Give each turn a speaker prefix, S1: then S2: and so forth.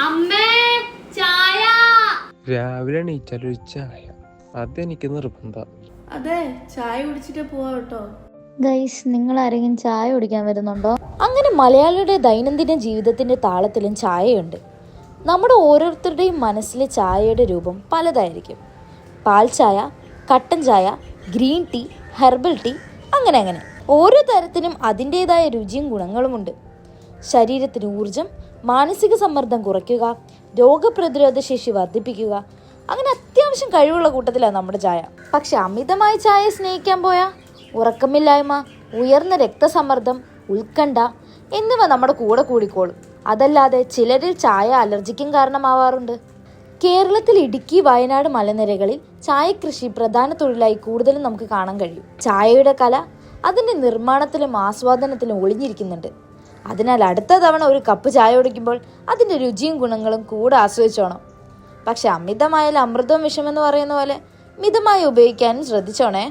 S1: അമ്മേ ചായ.
S2: രാവിലെ എണീച്ചാലൊരു ചായ, അതെനിക്ക് നിർബന്ധം.
S1: അതെ, ചായ കുടിച്ചിട്ട് പോവാ കേട്ടോ.
S3: ഗൈസ്, നിങ്ങൾ ആരെങ്കിലും ചായ കുടിക്കാൻ വരുന്നുണ്ടോ?
S4: അങ്ങനെ മലയാളിയുടെ ദൈനംദിന ജീവിതത്തിന്റെ താളത്തിലും ചായയുണ്ട്. നമ്മുടെ ഓരോരുത്തരുടെയും മനസ്സിലെ ചായയുടെ രൂപം പലതായിരിക്കും. പാൽ ചായ, കട്ടൻ ചായ, ഗ്രീൻ ടീ, ഹെർബൽ ടീ, അങ്ങനെ ഓരോ തരത്തിനും അതിൻ്റെതായ രുചിയും ഗുണങ്ങളുമുണ്ട്. ശരീരത്തിന് ഊർജം, മാനസിക സമ്മർദ്ദം കുറയ്ക്കുക, രോഗപ്രതിരോധ ശേഷി വർദ്ധിപ്പിക്കുക, അങ്ങനെ അത്യാവശ്യം കഴിവുള്ള കൂട്ടത്തിലാണ് നമ്മുടെ ചായ. പക്ഷെ അമിതമായി ചായ സ്നേഹിക്കാൻ പോയാൽ ഉറക്കമില്ലായ്മ, ഉയർന്ന രക്തസമ്മർദ്ദം, ഉത്കണ്ഠ എന്നിവ നമ്മുടെ കൂടെ കൂടിക്കോളും. അതല്ലാതെ ചിലരിൽ ചായ അലർജിക്കും കാരണമാവാറുണ്ട്. കേരളത്തിൽ ഇടുക്കി, വയനാട് മലനിരകളിൽ ചായ കൃഷി പ്രധാന തൊഴിലായി കൂടുതലും നമുക്ക് കാണാൻ കഴിയും. ചായയുടെ കല അതിൻ്റെ നിർമ്മാണത്തിലും ആസ്വാദനത്തിലും ഒളിഞ്ഞിരിക്കുന്നുണ്ട്. അതിനാൽ അടുത്ത തവണ ഒരു കപ്പ് ചായ കുടിക്കുമ്പോൾ അതിൻ്റെ രുചിയും ഗുണങ്ങളും കൂടെ ആസ്വദിച്ചോണം. പക്ഷെ അമിതമായാൽ അമൃതവും വിഷമെന്ന് പറയുന്ന പോലെ മിതമായി ഉപയോഗിക്കാനും ശ്രദ്ധിച്ചോണേ.